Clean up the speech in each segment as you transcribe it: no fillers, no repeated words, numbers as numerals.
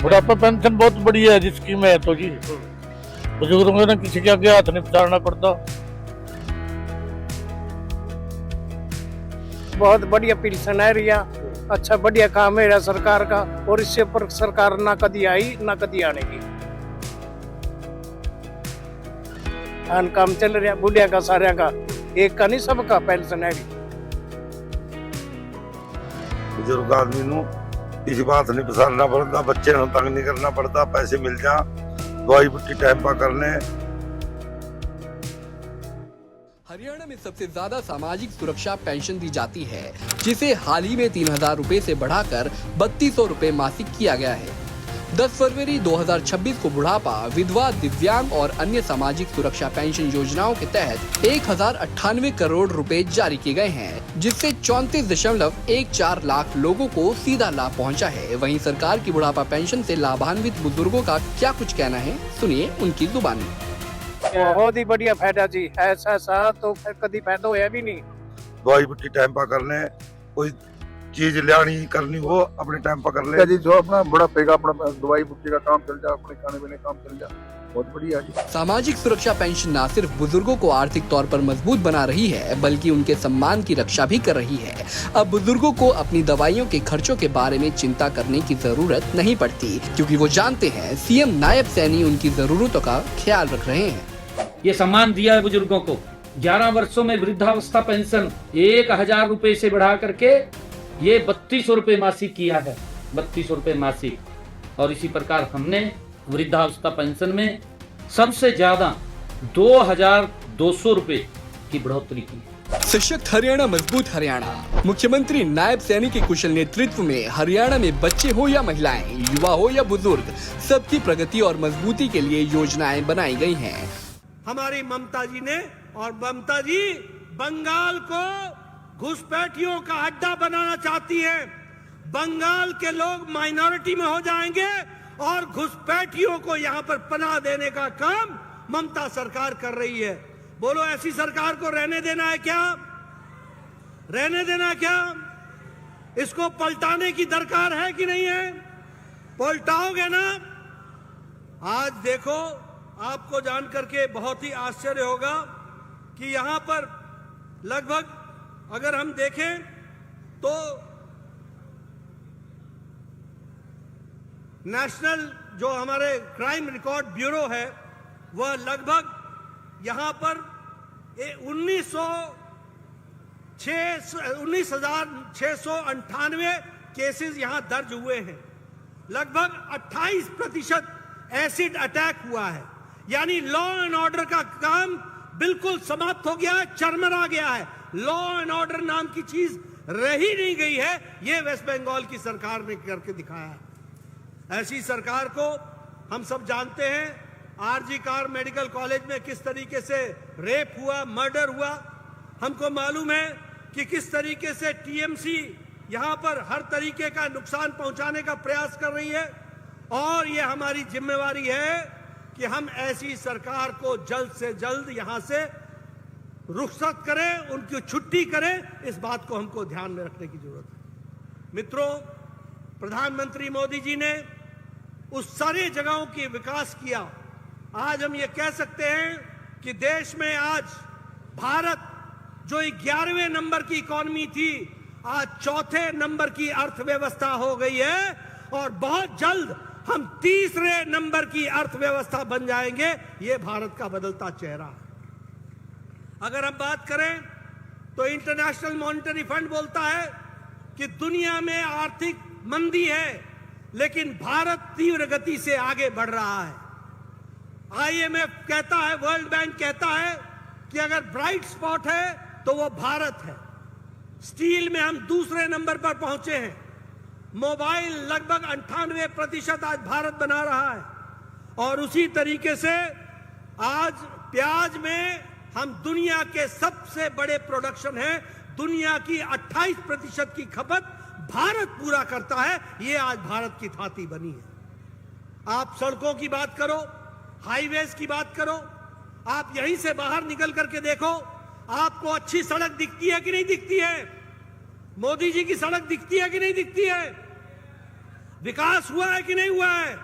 बुढ़ापा पेंशन बहुत बढ़िया है जी, स्कीम है तो जी बुजुर्गों को ना किसी के आगे हाथ नहीं पसारना पड़ता। बहुत बढ़िया पेंशन है रिया, अच्छा बढ़िया काम है रिया सरकार का, और इससे पर सरकार ना कभी आई ना कभी आने की। काम चल रहा बुढ़िया का सारे का, एक का नहीं सबका पेंशन है। बुजुर्ग आदमी नु किसी बात नहीं पसारना पड़ता, बच्चे ਨੂੰ तंग नहीं करना पड़ता, पैसे मिल जा, दवाई बुट्टी टाइम पर करने। हरियाणा में सबसे ज्यादा सामाजिक सुरक्षा पेंशन दी जाती है, जिसे हाल ही में 3000 रुपए से बढ़ाकर 3200 रुपए मासिक किया गया है। 10 फरवरी 2026 को बुढ़ापा, विधवा, दिव्यांग और अन्य सामाजिक सुरक्षा पेंशन योजनाओं के तहत 1098 करोड़ रुपए जारी किए गए हैं, जिससे 34.14 लाख लोगों को सीधा लाभ पहुंचा है। वहीं सरकार की बुढ़ापा पेंशन से लाभान्वित बुजुर्गों का क्या कुछ कहना है, सुनिए उनकी जुबानी। बहुत ही बढ़िया फायदा जी, ऐसा तो कभी फायदा होया भी नहीं। दवाई बुट्टी टाइम पर करने, कोई चीज लानी करनी हो अपने टाइम पर कर ले जी, जो अपना बुढ़ापे का अपना दवाई बुट्टी का काम चल जा, अपने खाने पीने काम चल जा, बहुत बढ़िया जी। सामाजिक सुरक्षा पेंशन न सिर्फ बुजुर्गों को आर्थिक तौर पर मजबूत बना रही है, बल्कि उनके सम्मान की रक्षा भी कर रही है। अब बुजुर्गों को अपनी दवाइयों के खर्चों के बारे में चिंता करने की जरूरत नहीं पड़ती, क्योंकि वो जानते हैं सीएम नायब सैनी उनकी जरूरतों का ख्याल रख रहे हैं। ये सम्मान दिया है बुजुर्गों को। 11 वर्षों में वृद्धावस्था पेंशन 1000 रुपए से बढ़ा करके ये 3200 रुपए मासिक किया है, 3200 रुपए मासिक। और इसी प्रकार हमने वृद्धावस्था पेंशन में सबसे ज्यादा 2200 रुपए की बढ़ोतरी की। सशक्त हरियाणा, मजबूत हरियाणा। मुख्यमंत्री नायब सैनी के कुशल नेतृत्व में हरियाणा में बच्चे हो या महिलाएं, युवा हो या बुजुर्ग, सबकी प्रगति और मजबूती के लिए योजनाएं बनाई गई हैं। हमारी ममता जी ने, और ममता जी बंगाल को घुसपैठियों का अड्डा बनाना चाहती है। बंगाल के लोग माइनॉरिटी में हो जाएंगे और घुसपैठियों को यहाँ पर पनाह देने का काम ममता सरकार कर रही है। बोलो, ऐसी सरकार को रहने देना है क्या? रहने देना क्या? इसको पलटाने की दरकार है कि नहीं है? पलटाओगे ना? आज देखो, आपको जान करके बहुत ही आश्चर्य होगा कि यहां पर लगभग अगर हम देखें तो नेशनल जो हमारे क्राइम रिकॉर्ड ब्यूरो है, वह लगभग यहां पर 19,698 केसेस यहां दर्ज हुए हैं। लगभग 28% एसिड अटैक हुआ है। यानी लॉ एंड ऑर्डर का काम बिल्कुल समाप्त हो गया है, चरमरा गया है। लॉ एंड ऑर्डर नाम की चीज रही नहीं गई है। यह वेस्ट बंगाल की सरकार ने करके दिखाया है। ऐसी सरकार को हम सब जानते हैं। आरजी कार मेडिकल कॉलेज में किस तरीके से रेप हुआ, मर्डर हुआ, हमको मालूम है कि किस तरीके से टीएमसी यहां पर हर तरीके का नुकसान पहुंचाने का प्रयास कर रही है। और यह हमारी जिम्मेवारी है कि हम ऐसी सरकार को जल्द से जल्द यहां से रुखसत करें, उनकी छुट्टी करें। इस बात को हमको ध्यान में रखने की जरूरत है। मित्रों, प्रधानमंत्री मोदी जी ने उस सारी जगहों की विकास किया। आज हम ये कह सकते हैं कि देश में आज भारत जो 11वें नंबर की इकोनॉमी थी, आज 4थे नंबर की अर्थव्यवस्था हो गई है। और बहुत जल्द हम 3रे नंबर की अर्थव्यवस्था बन जाएंगे। ये भारत का बदलता चेहरा है। अगर हम बात करें तो इंटरनेशनल मॉनेटरी फंड बोलता है कि दुनिया में आर्थिक मंदी है, लेकिन भारत तीव्र गति से आगे बढ़ रहा है। आईएमएफ कहता है, वर्ल्ड बैंक कहता है कि अगर ब्राइट स्पॉट है तो वो भारत है। स्टील में हम 2रे नंबर पर पहुंचे हैं। मोबाइल लगभग 98% आज भारत बना रहा है। और उसी तरीके से आज प्याज में हम दुनिया के सबसे बड़े प्रोडक्शन हैं। दुनिया की 28% की खपत भारत पूरा करता है। ये आज भारत की थाती बनी है। आप सड़कों की बात करो, हाईवेज की बात करो, आप यहीं से बाहर निकल करके देखो, आपको अच्छी सड़क दिखती है कि नहीं दिखती है? मोदी जी की सड़क दिखती है कि नहीं दिखती है? विकास हुआ है कि नहीं हुआ है?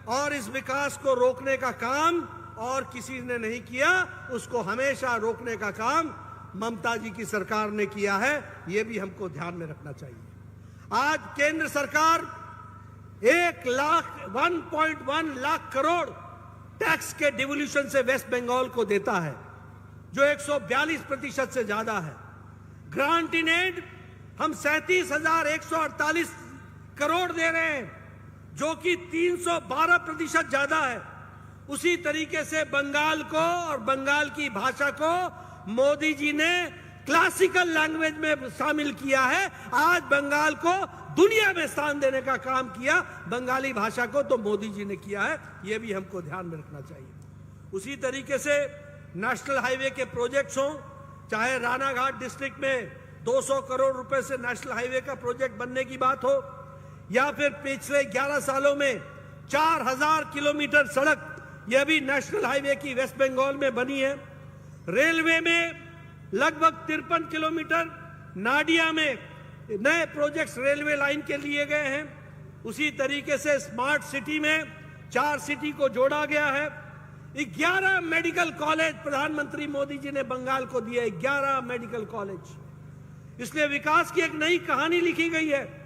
और इस विकास को रोकने का काम और किसी ने नहीं किया, उसको हमेशा रोकने का काम ममता जी की सरकार ने किया है। यह भी हमको ध्यान में रखना चाहिए। आज केंद्र सरकार 1.1 लाख करोड़ टैक्स के डिवोल्यूशन से वेस्ट बंगाल को देता है, जो 142% से ज्यादा है। ग्रांट इन एड हम 37,148 करोड़ दे रहे हैं, जो कि 312% ज्यादा है। उसी तरीके से बंगाल को और बंगाल की भाषा को मोदी जी ने क्लासिकल लैंग्वेज में शामिल किया है। आज बंगाल को दुनिया में स्थान देने का काम किया बंगाली भाषा को तो मोदी जी ने किया है। यह भी हमको ध्यान में रखना चाहिए। उसी तरीके से नेशनल हाईवे के प्रोजेक्ट्स हों, चाहे रानाघाट डिस्ट्रिक्ट में 200 करोड़ रुपए से नेशनल हाईवे का प्रोजेक्ट बनने की बात हो, या फिर पिछले 11 सालों में 4000 किलोमीटर सड़क यह भी नेशनल हाईवे की वेस्ट बंगाल में बनी है। रेलवे में लगभग 53 किलोमीटर नाडिया में नए प्रोजेक्ट्स रेलवे लाइन के लिए गए हैं। उसी तरीके से स्मार्ट सिटी में 4 सिटी को जोड़ा गया है। 11 मेडिकल कॉलेज प्रधानमंत्री मोदी जी ने बंगाल को दिए, 11 मेडिकल कॉलेज। इसलिए विकास की एक नई कहानी लिखी गई है।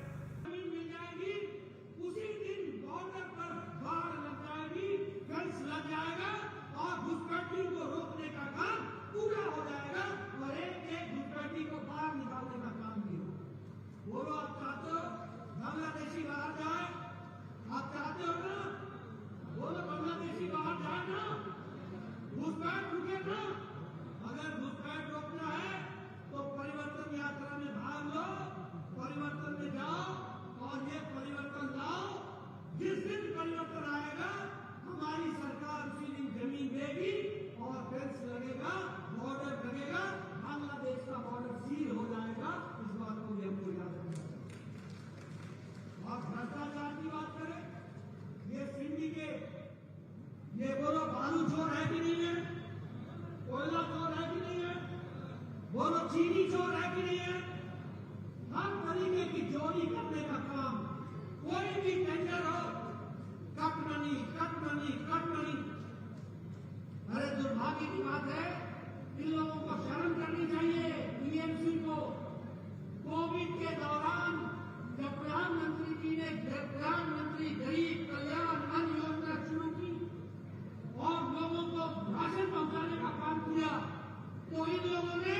ये बोलो बालू चोर है कि नहीं है? कोयला चोर है कि नहीं है? बोलो चीनी चोर है कि नहीं है? हर तरीके की चोरी करने का काम, कोई भी टेंडर हो, कट मनी। अरे दुर्भाग्य की बात है, इन लोगों को शर्म करनी चाहिए। टीएमसी को कोविड के दौरान जब प्रधानमंत्री जी ने प्रधानमंत्री गरीब कल्याण अन्न योजना शुरू की और लोगों को राशन पहुंचाने का काम किया, तो इन लोगों ने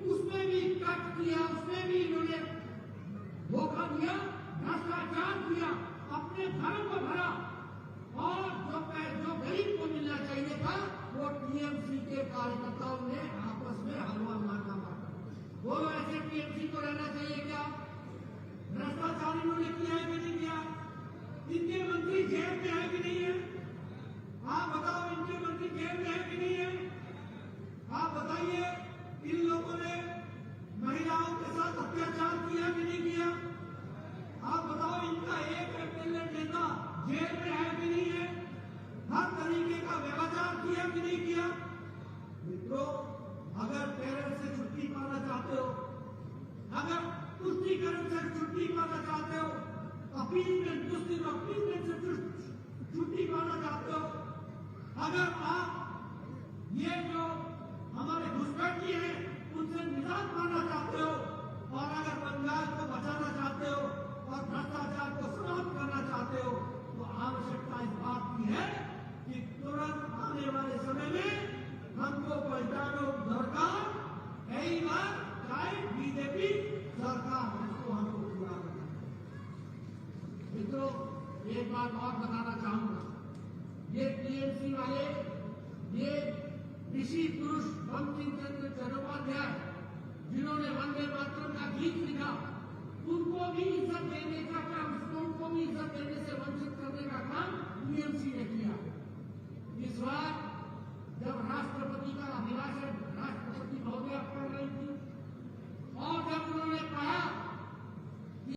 उसमें भी कट किया, उसमें भी इन्होंने धोखा दिया, भ्रष्टाचार किया, अपने धर्म को भरा, और जो गरीब को मिलना चाहिए था वो टीएमसी के कार्यकर्ताओं ने आपस में हलवा मारना मारा। बोलो ऐसे टीएमसी को रहना चाहिए क्या? भ्रष्टाचार इन्होंने किया है कि नहीं किया? इनके मंत्री जेल में है कि नहीं है? आप बताओ, इनके मंत्री जेल में है कि नहीं है? आप बताइए, इन लोगों ने महिलाओं के साथ अत्याचार किया कि नहीं किया? आप बताओ, इनका एक एमएलए नेता जेल में है कि नहीं है? हर तरीके का व्यवचार किया कि नहीं किया? मित्रों, अगर पेरेंट्स से छुट्टी पाना चाहते हो, अगर तुष्टीकरण से छुट्टी पाना चाहते हो, अपीलमेंट से छुट्टी पाना चाहते हो, अगर आप ये जो हमारे घुसपैठी हैं उनसे निजात पाना चाहते हो, और अगर बंगाल को बचाना चाहते हो और भ्रष्टाचार को समाप्त करना चाहते हो, तो आवश्यकता इस बात की है कि तुरंत आने वाले समय में हमको पलटानो दरकार, कई बार चाहे बीजेपी सरकार उसको हमको पूरा करना। मित्रों, एक बात और बताना चाहूंगा, ये टीएमसी वाले, ये ऋषि पुरुष बंकिम चंद्र चट्टोपाध्याय जिन्होंने वंदे मातरम का गीत लिखा, उनको भी इज्जत देने का काम, उनको भी इज्जत देने से वंचित करने का काम टीएमसी